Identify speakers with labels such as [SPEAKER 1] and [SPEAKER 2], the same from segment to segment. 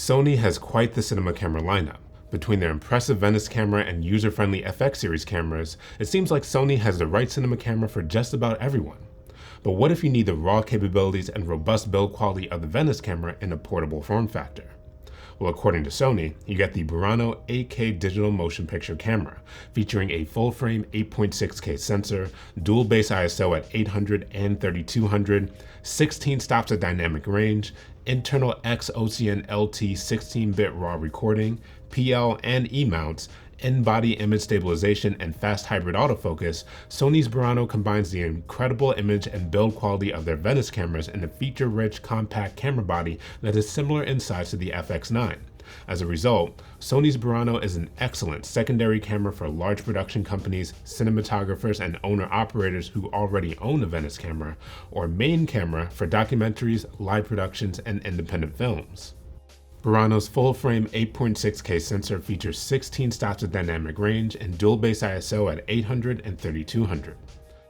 [SPEAKER 1] Sony has quite the cinema camera lineup. Between their impressive Venice camera and user-friendly FX series cameras, it seems like Sony has the right cinema camera for just about everyone. But what if you need the raw capabilities and robust build quality of the Venice camera in a portable form factor? Well, according to Sony, you get the BURANO 8K digital motion picture camera, featuring a full-frame 8.6K sensor, dual base ISO at 800 and 3200, 16 stops of dynamic range, internal XOCN LT 16-bit RAW recording, PL and E mounts, in-body image stabilization, and fast hybrid autofocus. Sony's BURANO combines the incredible image and build quality of their Venice cameras in a feature-rich, compact camera body that is similar in size to the FX9. As a result, Sony's BURANO is an excellent secondary camera for large production companies, cinematographers, and owner-operators who already own a Venice camera, or main camera for documentaries, live productions, and independent films. BURANO's full-frame 8.6K sensor features 16 stops of dynamic range and dual base ISO at 800 and 3200.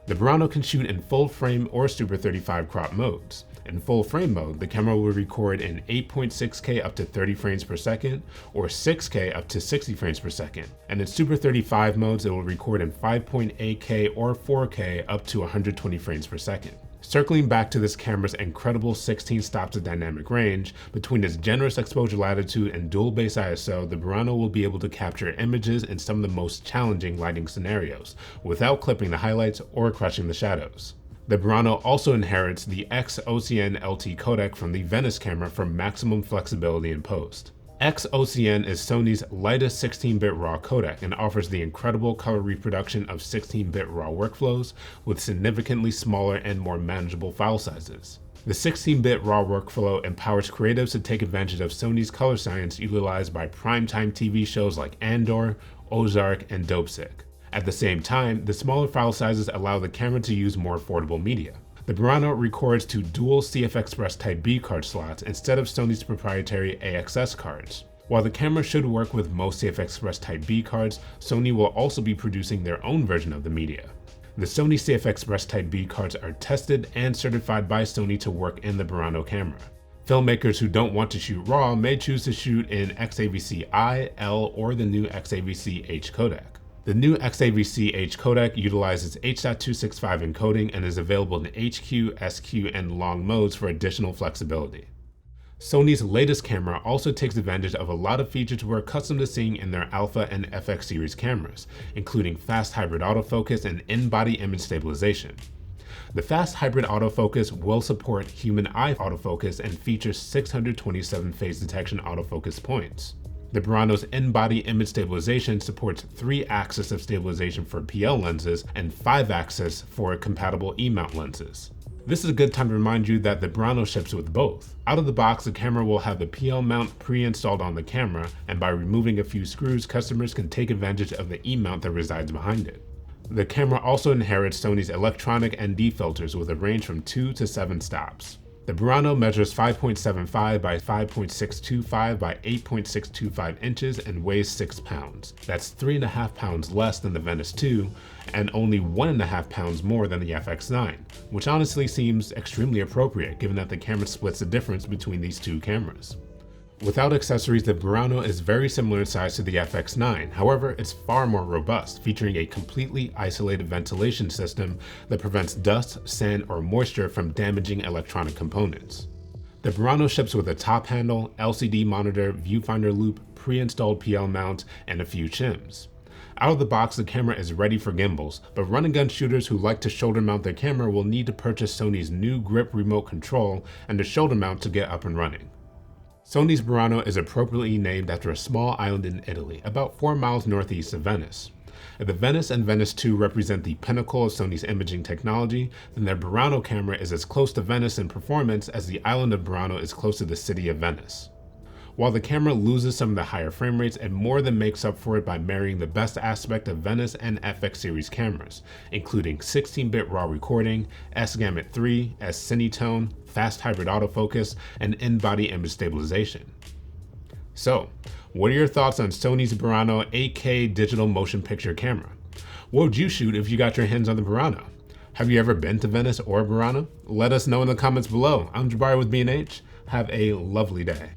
[SPEAKER 1] The BURANO can shoot in full-frame or Super 35 crop modes. In full-frame mode, the camera will record in 8.6K up to 30 frames per second, or 6K up to 60 frames per second. And in Super 35 modes, it will record in 5.8K or 4K up to 120 frames per second. Circling back to this camera's incredible 16 stops of dynamic range, between its generous exposure latitude and dual base ISO, the BURANO will be able to capture images in some of the most challenging lighting scenarios, without clipping the highlights or crushing the shadows. The BURANO also inherits the XOCN LT codec from the Venice camera for maximum flexibility in post. XOCN is Sony's lightest 16-bit RAW codec and offers the incredible color reproduction of 16-bit RAW workflows with significantly smaller and more manageable file sizes. The 16-bit RAW workflow empowers creatives to take advantage of Sony's color science utilized by primetime TV shows like Andor, Ozark, and Dopesick. At the same time, the smaller file sizes allow the camera to use more affordable media. The BURANO records to dual CF Express Type B card slots instead of Sony's proprietary AXS cards. While the camera should work with most CF Express Type B cards, Sony will also be producing their own version of the media. The Sony CF Express Type B cards are tested and certified by Sony to work in the BURANO camera. Filmmakers who don't want to shoot RAW may choose to shoot in XAVC-I, L, or the new XAVC-H codec. The new XAVC-H codec utilizes H.265 encoding and is available in HQ, SQ, and long modes for additional flexibility. Sony's latest camera also takes advantage of a lot of features we're accustomed to seeing in their Alpha and FX series cameras, including fast hybrid autofocus and in-body image stabilization. The fast hybrid autofocus will support human eye autofocus and features 627 phase detection autofocus points. The BURANO's in-body image stabilization supports 3-axis of stabilization for PL lenses and 5-axis for compatible E-mount lenses. This is a good time to remind you that the BURANO ships with both. Out of the box, the camera will have the PL mount pre-installed on the camera, and by removing a few screws, customers can take advantage of the E-mount that resides behind it. The camera also inherits Sony's electronic ND filters with a range from 2 to 7 stops. The BURANO measures 5.75 by 5.625 by 8.625 inches and weighs 6 pounds. That's 3.5 pounds less than the Venice 2 and only 1.5 pounds more than the FX9, which honestly seems extremely appropriate given that the camera splits the difference between these two cameras. Without accessories, the BURANO is very similar in size to the FX9. However, it's far more robust, featuring a completely isolated ventilation system that prevents dust, sand, or moisture from damaging electronic components. The BURANO ships with a top handle, LCD monitor, viewfinder loop, pre-installed PL mount, and a few shims. Out of the box, the camera is ready for gimbals, but run-and-gun shooters who like to shoulder mount their camera will need to purchase Sony's new grip remote control and a shoulder mount to get up and running. Sony's BURANO is appropriately named after a small island in Italy, about 4 miles northeast of Venice. If the Venice and Venice 2 represent the pinnacle of Sony's imaging technology, then their BURANO camera is as close to Venice in performance as the island of BURANO is close to the city of Venice. While the camera loses some of the higher frame rates, it more than makes up for it by marrying the best aspect of Venice and FX series cameras, including 16-bit RAW recording, S-Gamut 3, S-Cinetone, fast hybrid autofocus, and in-body image stabilization. So, what are your thoughts on Sony's BURANO 8K digital motion picture camera? What would you shoot if you got your hands on the BURANO? Have you ever been to Venice or BURANO? Let us know in the comments below. I'm Jabari with B&H. Have a lovely day.